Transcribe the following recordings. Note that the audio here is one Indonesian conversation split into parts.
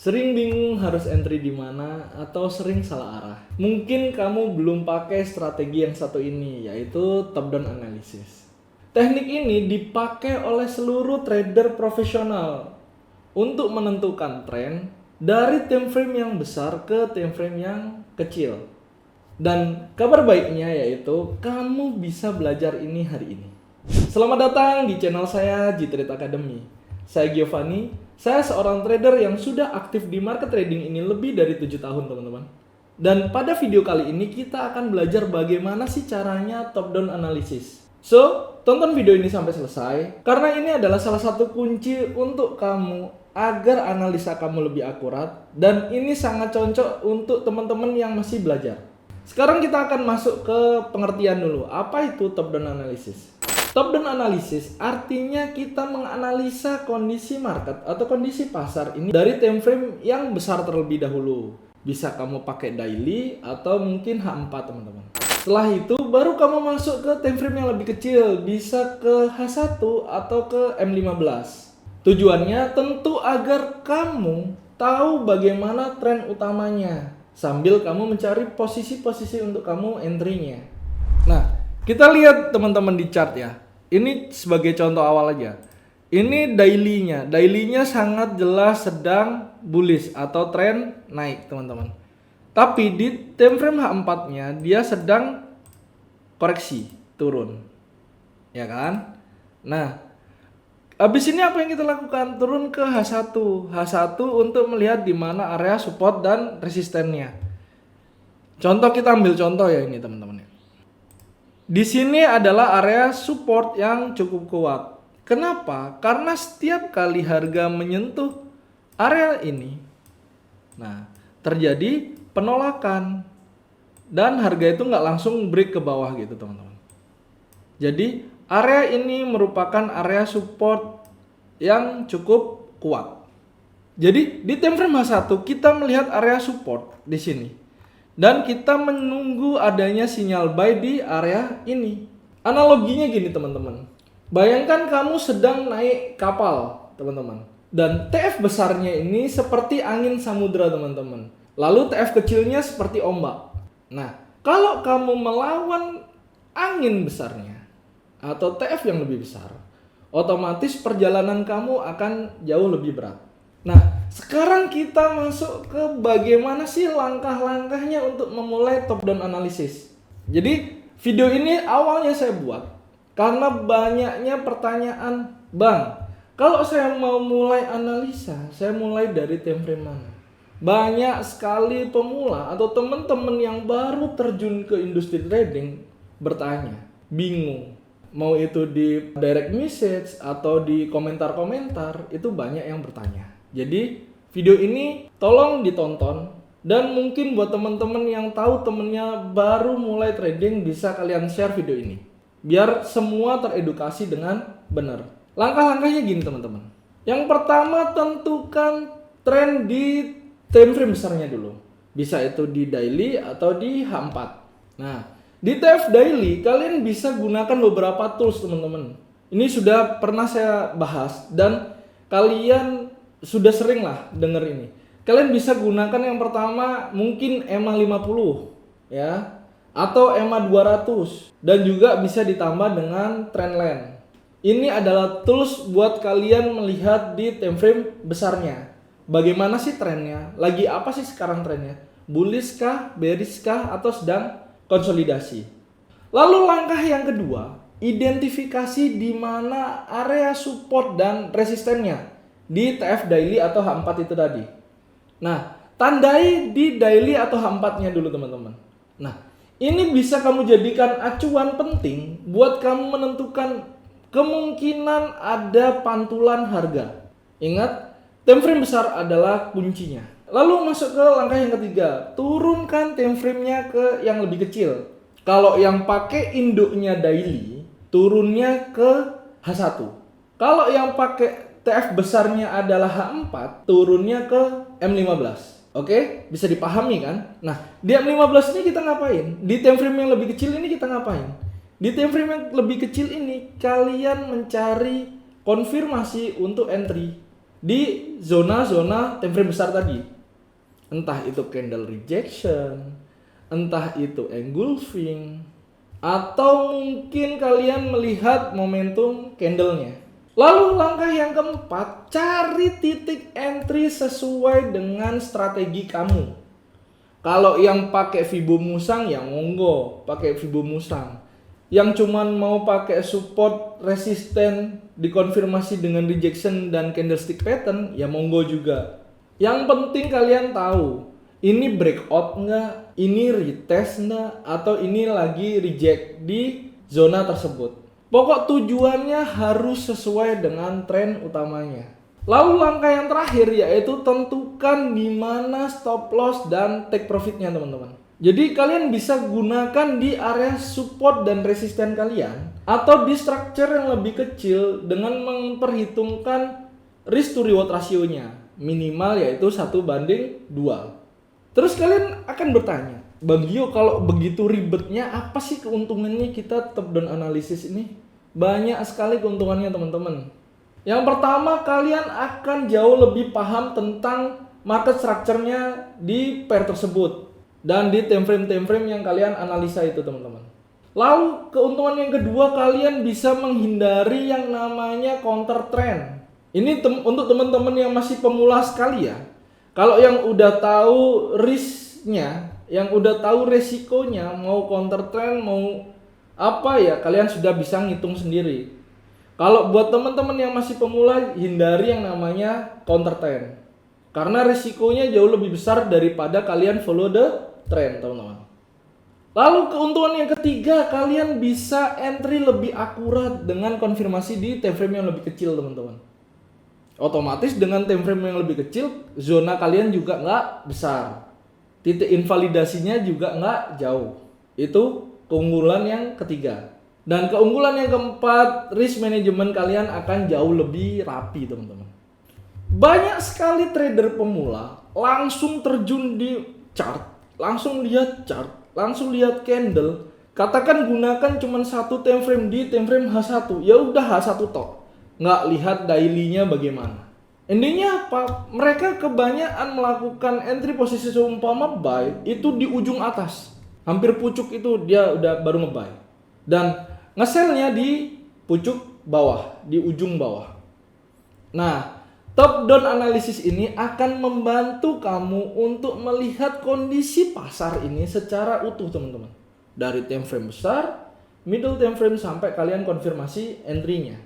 Sering bingung harus entry di mana atau sering salah arah? Mungkin kamu belum pakai strategi yang satu ini, yaitu top down analysis. Teknik ini dipakai oleh seluruh trader profesional untuk menentukan tren dari time frame yang besar ke time frame yang kecil. Dan kabar baiknya yaitu kamu bisa belajar ini hari ini. Selamat datang di channel saya G-Trade Academy. Saya Giovanni, saya seorang trader yang sudah aktif di market trading ini lebih dari 7 tahun teman-teman. Dan pada video kali ini kita akan belajar bagaimana sih caranya top down analysis. So, tonton video ini sampai selesai karena ini adalah salah satu kunci untuk kamu agar analisa kamu lebih akurat, dan ini sangat cocok untuk teman-teman yang masih belajar. Sekarang kita akan masuk ke pengertian dulu. Apa itu top down analysis? Top down analysis artinya kita menganalisa kondisi market atau kondisi pasar ini dari time frame yang besar terlebih dahulu. Bisa kamu pakai daily atau mungkin H4 teman-teman. Setelah itu baru kamu masuk ke time frame yang lebih kecil, bisa ke H1 atau ke M15. Tujuannya tentu agar kamu tahu bagaimana tren utamanya sambil kamu mencari posisi-posisi untuk kamu entry-nya. Nah, kita lihat teman-teman di chart ya. Ini sebagai contoh awal aja. Ini daily-nya. Daily-nya sangat jelas sedang bullish atau tren naik, teman-teman. Tapi di time frame H4-nya dia sedang koreksi, turun. Ya kan? Nah, habis ini apa yang kita lakukan? Turun ke H1. H1 untuk melihat di mana area support dan resistennya. Contoh, kita ambil contoh ya ini, teman-teman. Di sini adalah area support yang cukup kuat. Kenapa? Karena setiap kali harga menyentuh area ini, nah, terjadi penolakan dan harga itu nggak langsung break ke bawah gitu, teman-teman. Jadi area ini merupakan area support yang cukup kuat. Jadi di time frame H1 kita melihat area support di sini. Dan kita menunggu adanya sinyal buy di area ini. Analoginya gini teman-teman. Bayangkan kamu sedang naik kapal teman-teman. Dan TF besarnya ini seperti angin samudra teman-teman. Lalu TF kecilnya seperti ombak. Nah, kalau kamu melawan angin besarnya atau TF yang lebih besar, otomatis perjalanan kamu akan jauh lebih berat. Nah, sekarang kita masuk ke bagaimana sih langkah-langkahnya untuk memulai top down analysis. Jadi, video ini awalnya saya buat karena banyaknya pertanyaan, "Bang, kalau saya mau mulai analisa, saya mulai dari time frame mana?" Banyak sekali pemula atau teman-teman yang baru terjun ke industri trading bertanya, bingung. Mau itu di direct message atau di komentar-komentar, itu banyak yang bertanya. Jadi video ini tolong ditonton, dan mungkin buat teman-teman yang tahu temennya baru mulai trading bisa kalian share video ini biar semua teredukasi dengan benar. Langkah-langkahnya gini teman-teman. Yang pertama, tentukan tren di time frame besarnya dulu. Bisa itu di daily atau di H4. Nah, di TF daily kalian bisa gunakan beberapa tools teman-teman. Ini sudah pernah saya bahas dan kalian sudah sering lah denger ini. Kalian bisa gunakan yang pertama mungkin EMA 50 ya, atau EMA 200, dan juga bisa ditambah dengan trendline. Ini adalah tools buat kalian melihat di time frame besarnya. Bagaimana sih trennya? Lagi apa sih sekarang trennya? Bullish kah, bearish kah, atau sedang konsolidasi? Lalu langkah yang kedua, identifikasi di mana area support dan resistennya di TF daily atau H4 itu tadi. Nah, tandai di daily atau H4-nya dulu teman-teman. Nah, ini bisa kamu jadikan acuan penting buat kamu menentukan kemungkinan ada pantulan harga. Ingat, time frame besar adalah kuncinya. Lalu masuk ke langkah yang ketiga, turunkan time frame-nya ke yang lebih kecil. Kalau yang pakai induknya daily, turunnya ke H1. Kalau yang pakai TF besarnya adalah H4, turunnya ke M15. Oke, bisa dipahami kan? Nah, di M15 ini kita ngapain? Di time frame yang lebih kecil ini kita ngapain? Di time frame yang lebih kecil ini kalian mencari konfirmasi untuk entry. di zona-zona time frame besar tadi. Entah itu candle rejection, entah itu engulfing, atau mungkin kalian melihat momentum candlenya. Lalu langkah yang keempat, cari titik entry sesuai dengan strategi kamu. Kalau yang pakai Fibo Musang ya monggo pakai Fibo Musang. Yang cuman mau pakai support resisten dikonfirmasi dengan rejection dan candlestick pattern ya monggo juga. Yang penting kalian tahu ini breakout enggak, ini retest enggak, atau ini lagi reject di zona tersebut. Pokok tujuannya harus sesuai dengan tren utamanya. Lalu langkah yang terakhir yaitu tentukan di mana stop loss dan take profitnya teman-teman. Jadi kalian bisa gunakan di area support dan resisten kalian atau di structure yang lebih kecil dengan memperhitungkan risk to reward rasionya minimal yaitu 1:2. Terus kalian akan bertanya, Bang Gio, kalau begitu ribetnya apa sih keuntungannya kita top down analisis ini? Banyak sekali keuntungannya teman-teman. Yang pertama, kalian akan jauh lebih paham tentang market structure-nya di pair tersebut dan di time frame yang kalian analisa itu teman-teman. Lalu keuntungan yang kedua, kalian bisa menghindari yang namanya counter trend. Ini untuk teman-teman yang masih pemula sekali ya. Kalau yang udah tahu risknya, yang udah tahu resikonya, mau counter trend mau apa ya, kalian sudah bisa ngitung sendiri. Kalau buat teman-teman yang masih pemula, hindari yang namanya counter trend. Karena risikonya jauh lebih besar daripada kalian follow the trend, teman-teman. Lalu keuntungan yang ketiga, kalian bisa entry lebih akurat dengan konfirmasi di time frame yang lebih kecil, teman-teman. Otomatis dengan time frame yang lebih kecil, zona kalian juga nggak besar. Titik invalidasinya juga nggak jauh. Itu keunggulan yang ketiga. Dan keunggulan yang keempat, risk management kalian akan jauh lebih rapi teman-teman. Banyak sekali trader pemula langsung terjun di chart, langsung lihat chart, langsung lihat candle. Katakan gunakan cuma satu time frame di time frame H1, ya udah H1 tok. Nggak lihat daily-nya bagaimana. Intinya apa? Mereka kebanyakan melakukan entry posisi seumpama buy itu di ujung atas. Hampir pucuk itu dia udah baru nge-buy. Dan nge-sell-nya di pucuk bawah, di ujung bawah. Nah, top down analisis ini akan membantu kamu untuk melihat kondisi pasar ini secara utuh teman-teman. Dari time frame besar, middle time frame sampai kalian konfirmasi entry-nya.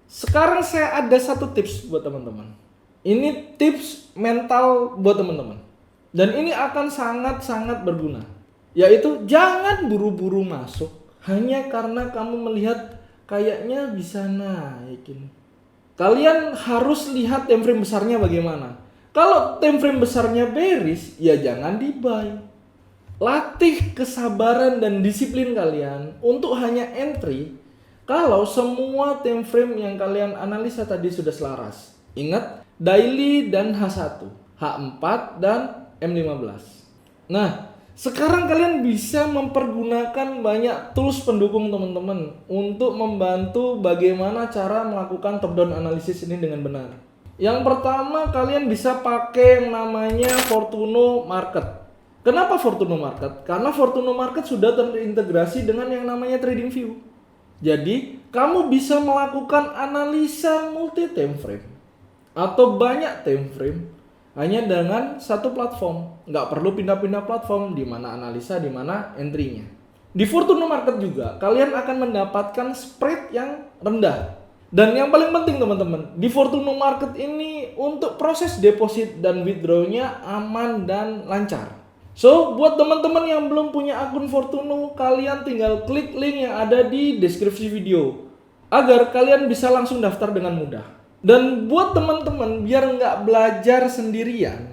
Sekarang saya ada satu tips buat teman-teman. Ini tips mental buat teman-teman. Dan ini akan sangat-sangat berguna. Yaitu jangan buru-buru masuk hanya karena kamu melihat kayaknya bisa naikin. Kalian harus lihat time frame besarnya bagaimana. Kalau time frame besarnya bearish, ya jangan di buy. Latih kesabaran dan disiplin kalian untuk hanya entry kalau semua time frame yang kalian analisa tadi sudah selaras. Ingat, daily dan H1, H4 dan M15. Nah, sekarang kalian bisa mempergunakan banyak tools pendukung teman-teman untuk membantu bagaimana cara melakukan top down analisis ini dengan benar. Yang pertama, kalian bisa pakai yang namanya Fortuno Market. Kenapa Fortuno Market? Karena Fortuno Market sudah terintegrasi dengan yang namanya TradingView. Jadi, kamu bisa melakukan analisa multi time frame atau banyak time frame hanya dengan satu platform. Nggak perlu pindah-pindah platform di mana analisa, di mana entry-nya. Di Fortuno Market juga kalian akan mendapatkan spread yang rendah. Dan yang paling penting teman-teman, di Fortuno Market ini untuk proses deposit dan withdraw-nya aman dan lancar. So, buat teman-teman yang belum punya akun Fortuno, kalian tinggal klik link yang ada di deskripsi video agar kalian bisa langsung daftar dengan mudah. Dan buat teman-teman biar nggak belajar sendirian,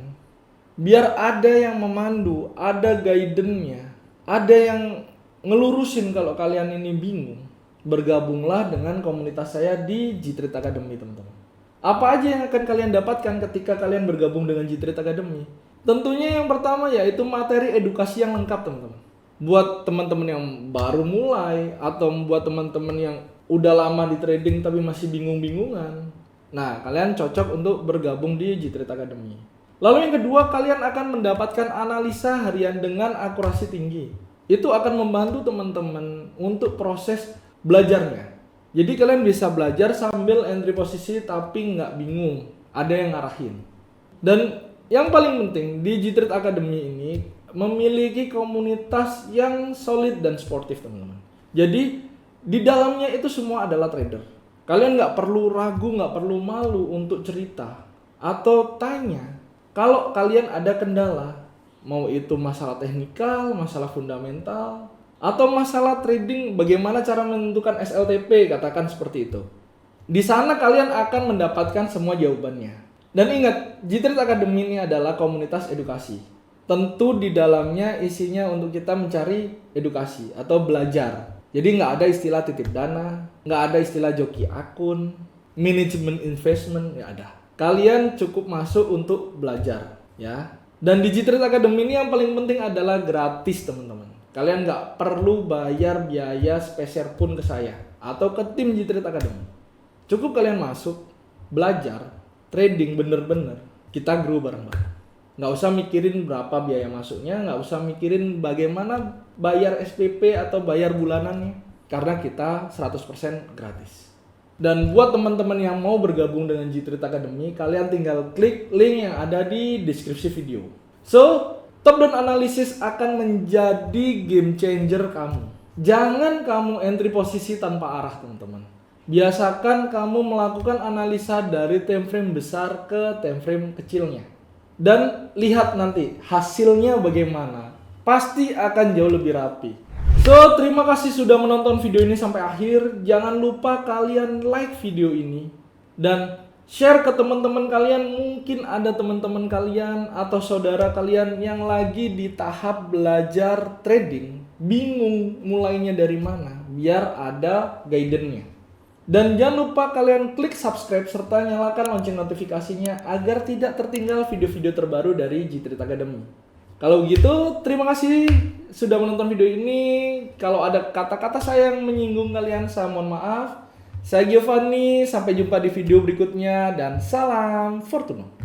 biar ada yang memandu, ada guidance-nya, ada yang ngelurusin kalau kalian ini bingung, bergabunglah dengan komunitas saya di G-Trade Academy teman-teman. Apa aja yang akan kalian dapatkan ketika kalian bergabung dengan G-Trade Academy? Tentunya yang pertama yaitu materi edukasi yang lengkap teman-teman. Buat teman-teman yang baru mulai atau buat teman-teman yang udah lama di trading tapi masih bingung-bingungan, Nah, kalian cocok untuk bergabung di G-Trade Academy. Lalu yang kedua, kalian akan mendapatkan analisa harian dengan akurasi tinggi. Itu akan membantu teman-teman untuk proses belajarnya. Jadi kalian bisa belajar sambil entry posisi tapi nggak bingung, ada yang ngarahin. Dan yang paling penting di G-Trade Academy ini memiliki komunitas yang solid dan sportif, teman-teman. Jadi di dalamnya itu semua adalah trader. Kalian nggak perlu ragu, nggak perlu malu untuk cerita atau tanya kalau kalian ada kendala, mau itu masalah teknikal, masalah fundamental, atau masalah trading, bagaimana cara menentukan SLTP, katakan seperti itu. Di sana kalian akan mendapatkan semua jawabannya. Dan ingat, G-Trade Academy ini adalah komunitas edukasi. Tentu di dalamnya isinya untuk kita mencari edukasi atau belajar. Jadi nggak ada istilah titip dana, nggak ada istilah joki akun, manajemen investment, nggak ada. Kalian cukup masuk untuk belajar, ya. Dan di G-Trade Academy ini yang paling penting adalah gratis, teman-teman. Kalian nggak perlu bayar biaya spesial pun ke saya atau ke tim G-Trade Academy. Cukup kalian masuk, belajar, trading bener-bener, kita grow bareng-bareng. Nggak usah mikirin berapa biaya masuknya, nggak usah mikirin bagaimana bayar SPP atau bayar bulanannya, karena kita 100% gratis. Dan buat teman-teman yang mau bergabung dengan G-Trade Academy, kalian tinggal klik link yang ada di deskripsi video. So, top down analysis akan menjadi game changer kamu. Jangan kamu entry posisi tanpa arah, teman-teman. Biasakan kamu melakukan analisa dari time frame besar ke time frame kecilnya. Dan lihat nanti hasilnya bagaimana. Pasti akan jauh lebih rapi. So, terima kasih sudah menonton video ini sampai akhir. Jangan lupa kalian like video ini dan share ke teman-teman kalian. Mungkin ada teman-teman kalian atau saudara kalian yang lagi di tahap belajar trading, bingung mulainya dari mana, biar ada guidance-nya. Dan jangan lupa kalian klik subscribe serta nyalakan lonceng notifikasinya agar tidak tertinggal video-video terbaru dari G-Trade Academy. Kalau gitu, terima kasih sudah menonton video ini. Kalau ada kata-kata saya yang menyinggung kalian, saya mohon maaf. Saya Giovanni, sampai jumpa di video berikutnya dan salam Fortuno.